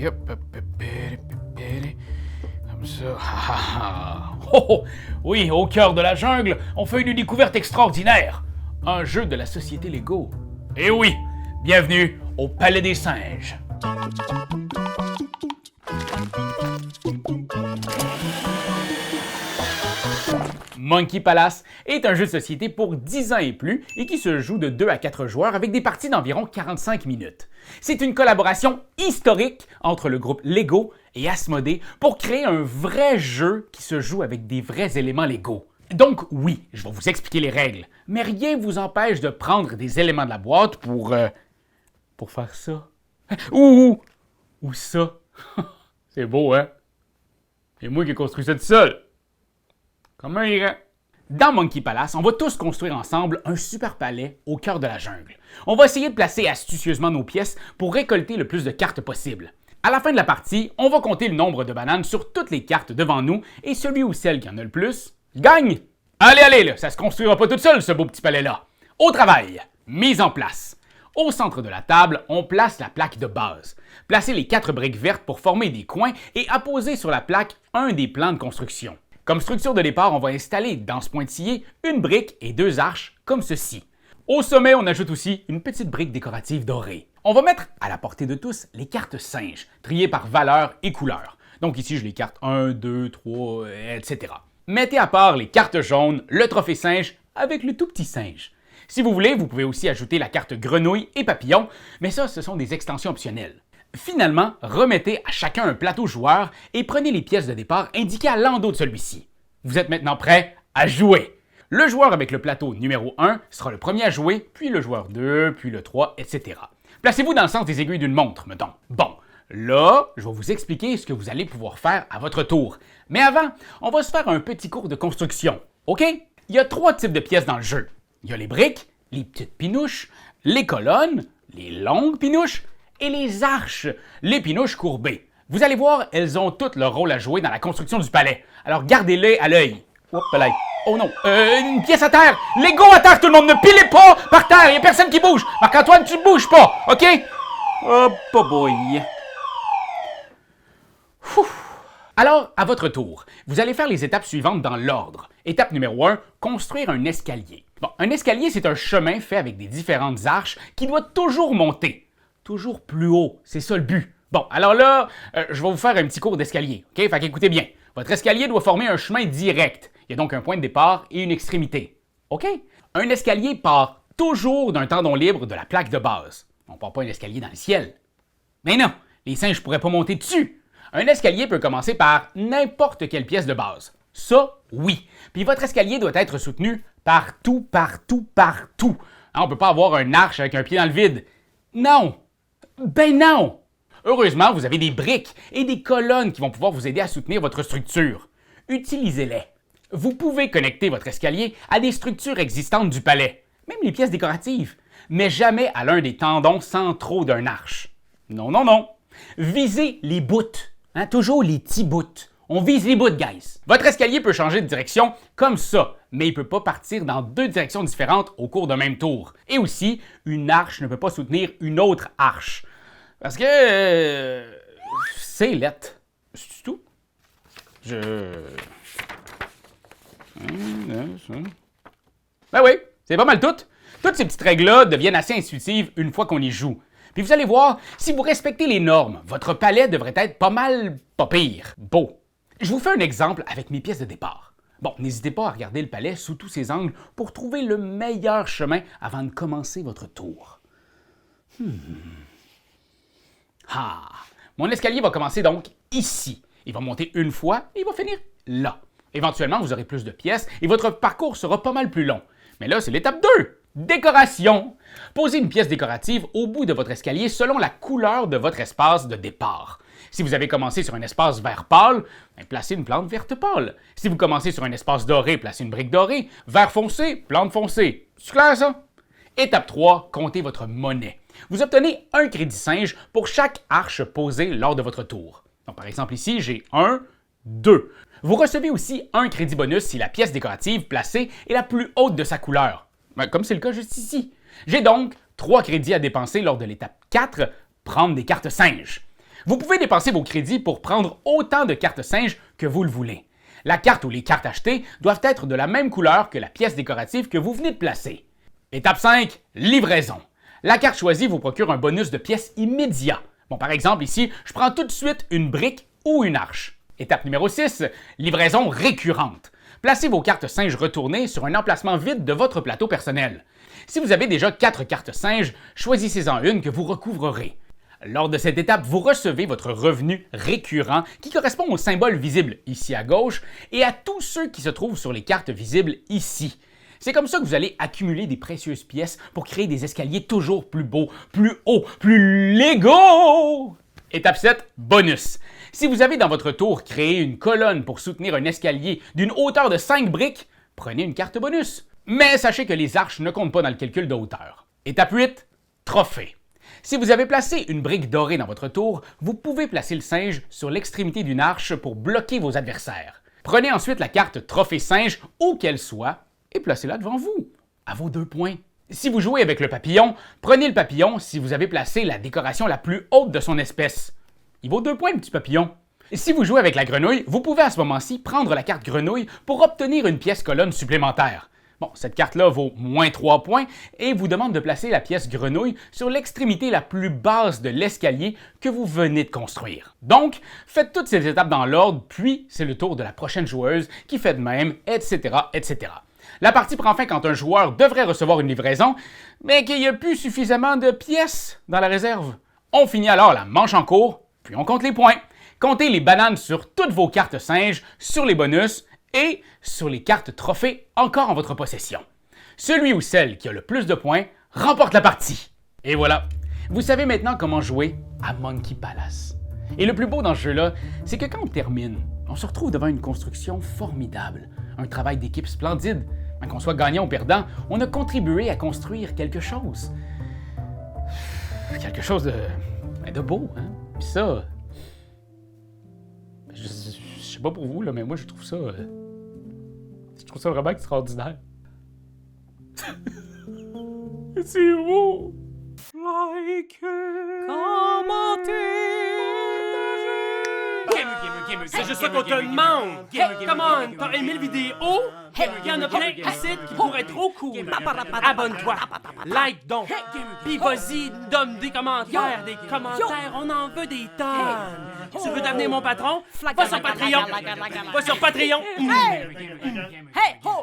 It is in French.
Comme ça. Oh, oui, au cœur de la jungle, on fait une découverte extraordinaire. Un jeu de la société Lego. Et oui, bienvenue au Palais des Singes. Monkey Palace est un jeu de société pour 10 ans et plus et qui se joue de 2 à 4 joueurs avec des parties d'environ 45 minutes. C'est une collaboration historique entre le groupe Lego et Asmodée pour créer un vrai jeu qui se joue avec des vrais éléments Lego. Donc oui, je vais vous expliquer les règles, mais rien ne vous empêche de prendre des éléments de la boîte pour faire ça. Ou ça. C'est beau, hein? C'est moi qui ai construit ça tout seul. Comment irait? Dans Monkey Palace, on va tous construire ensemble un super palais au cœur de la jungle. On va essayer de placer astucieusement nos pièces pour récolter le plus de cartes possible. À la fin de la partie, on va compter le nombre de bananes sur toutes les cartes devant nous et celui ou celle qui en a le plus gagne! Allez, là, ça se construira pas tout seul, ce beau petit palais-là. Au travail! Mise en place. Au centre de la table, on place la plaque de base. Placez les 4 briques vertes pour former des coins et apposez sur la plaque un des plans de construction. Comme structure de départ, on va installer dans ce pointillé une brique et 2 arches comme ceci. Au sommet, on ajoute aussi une petite brique décorative dorée. On va mettre à la portée de tous les cartes singes, triées par valeur et couleur. Donc ici, je les carte 1, 2, 3, etc. Mettez à part les cartes jaunes, le trophée singe avec le tout petit singe. Si vous voulez, vous pouvez aussi ajouter la carte grenouille et papillon, mais ça, ce sont des extensions optionnelles. Finalement, remettez à chacun un plateau joueur et prenez les pièces de départ indiquées à l'endos de celui-ci. Vous êtes maintenant prêts à jouer. Le joueur avec le plateau numéro 1 sera le premier à jouer, puis le joueur 2, puis le 3, etc. Placez-vous dans le sens des aiguilles d'une montre, mettons. Bon, là, je vais vous expliquer ce que vous allez pouvoir faire à votre tour. Mais avant, on va se faire un petit cours de construction, OK? Il y a 3 types de pièces dans le jeu. Il y a les briques, les petites pinouches, les colonnes, les longues pinouches, et les arches, les pinouches courbées. Vous allez voir, elles ont toutes leur rôle à jouer dans la construction du palais. Alors gardez-les à l'œil. Oh non, une pièce à terre! Lego à terre, tout le monde! Ne pilez pas par terre, il n'y a personne qui bouge! Marc-Antoine, tu ne bouges pas, OK? Oh, boy! Alors, à votre tour, vous allez faire les étapes suivantes dans l'ordre. Étape numéro 1, construire un escalier. Bon, un escalier, c'est un chemin fait avec des différentes arches qui doit toujours monter. Toujours plus haut, c'est ça le but. Bon, alors là, je vais vous faire un petit cours d'escalier, OK? Fait qu'écoutez bien. Votre escalier doit former un chemin direct. Il y a donc un point de départ et une extrémité. OK? Un escalier part toujours d'un tendon libre de la plaque de base. On ne part pas un escalier dans le ciel. Mais non, les singes ne pourraient pas monter dessus. Un escalier peut commencer par n'importe quelle pièce de base. Ça, oui. Puis votre escalier doit être soutenu partout. On ne peut pas avoir un arche avec un pied dans le vide. Non! Ben non! Heureusement, vous avez des briques et des colonnes qui vont pouvoir vous aider à soutenir votre structure. Utilisez-les. Vous pouvez connecter votre escalier à des structures existantes du palais, même les pièces décoratives, mais jamais à l'un des tendons centraux d'un arche. Non. Visez les bouts, toujours les petits bouts. On vise les bouts, guys. Votre escalier peut changer de direction comme ça, mais il ne peut pas partir dans 2 directions différentes au cours d'un même tour. Et aussi, une arche ne peut pas soutenir une autre arche. Parce que c'est lettre. C'est tout. Ben oui, c'est pas mal tout. Toutes ces petites règles-là deviennent assez intuitives une fois qu'on y joue. Puis vous allez voir, si vous respectez les normes, votre palais devrait être pas pire, beau. Je vous fais un exemple avec mes pièces de départ. Bon, n'hésitez pas à regarder le palais sous tous ses angles pour trouver le meilleur chemin avant de commencer votre tour. Mon escalier va commencer donc ici. Il va monter une fois et il va finir là. Éventuellement, vous aurez plus de pièces et votre parcours sera pas mal plus long. Mais là, c'est l'étape 2. Décoration. Posez une pièce décorative au bout de votre escalier selon la couleur de votre espace de départ. Si vous avez commencé sur un espace vert pâle, placez une plante verte pâle. Si vous commencez sur un espace doré, placez une brique dorée. Vert foncé, plante foncée. C'est clair ça? Étape 3, comptez votre monnaie. Vous obtenez un crédit singe pour chaque arche posée lors de votre tour. Donc, par exemple ici, j'ai 1, 2. Vous recevez aussi un crédit bonus si la pièce décorative placée est la plus haute de sa couleur. Comme c'est le cas juste ici. J'ai donc 3 crédits à dépenser lors de l'étape 4, prendre des cartes singes. Vous pouvez dépenser vos crédits pour prendre autant de cartes singes que vous le voulez. La carte ou les cartes achetées doivent être de la même couleur que la pièce décorative que vous venez de placer. Étape 5, livraison. La carte choisie vous procure un bonus de pièces immédiat. Bon, par exemple, ici, je prends tout de suite une brique ou une arche. Étape numéro 6, livraison récurrente. Placez vos cartes singes retournées sur un emplacement vide de votre plateau personnel. Si vous avez déjà 4 cartes singes, choisissez-en une que vous recouvrerez. Lors de cette étape, vous recevez votre revenu récurrent qui correspond au symbole visible ici à gauche et à tous ceux qui se trouvent sur les cartes visibles ici. C'est comme ça que vous allez accumuler des précieuses pièces pour créer des escaliers toujours plus beaux, plus hauts, plus légaux! Étape 7, bonus. Si vous avez dans votre tour créé une colonne pour soutenir un escalier d'une hauteur de 5 briques, prenez une carte bonus. Mais sachez que les arches ne comptent pas dans le calcul de hauteur. Étape 8, trophée. Si vous avez placé une brique dorée dans votre tour, vous pouvez placer le singe sur l'extrémité d'une arche pour bloquer vos adversaires. Prenez ensuite la carte trophée singe, où qu'elle soit, et placez-la devant vous, à vos 2 points. Si vous jouez avec le papillon, prenez le papillon si vous avez placé la décoration la plus haute de son espèce. Il vaut 2 points, petit papillon. Si vous jouez avec la grenouille, vous pouvez à ce moment-ci prendre la carte grenouille pour obtenir une pièce colonne supplémentaire. Bon, cette carte-là vaut moins 3 points et vous demande de placer la pièce grenouille sur l'extrémité la plus basse de l'escalier que vous venez de construire. Donc, faites toutes ces étapes dans l'ordre, puis c'est le tour de la prochaine joueuse qui fait de même, etc., etc. La partie prend fin quand un joueur devrait recevoir une livraison, mais qu'il n'y a plus suffisamment de pièces dans la réserve. On finit alors la manche en cours, puis on compte les points. Comptez les bananes sur toutes vos cartes singes, sur les bonus et sur les cartes trophées encore en votre possession. Celui ou celle qui a le plus de points remporte la partie. Et voilà, vous savez maintenant comment jouer à Monkey Palace. Et le plus beau dans ce jeu-là, c'est que quand on termine, on se retrouve devant une construction formidable, un travail d'équipe splendide. Qu'on soit gagnant ou perdant, on a contribué à construire quelque chose. Quelque chose de beau, hein? Puis ça, je sais pas pour vous, là, mais moi je trouve ça vraiment extraordinaire. C'est beau! Like it. C'est juste ça qu'on te demande! Come on, t'as aimé le vidéo? Il y en a plein ici qui pourraient être trop cool! Abonne-toi! Like donc! Pis vas-y, donne des commentaires! Des commentaires, on en veut des tonnes! Tu veux devenir mon patron? Va sur Patreon! Va sur Patreon! Hey! Ho!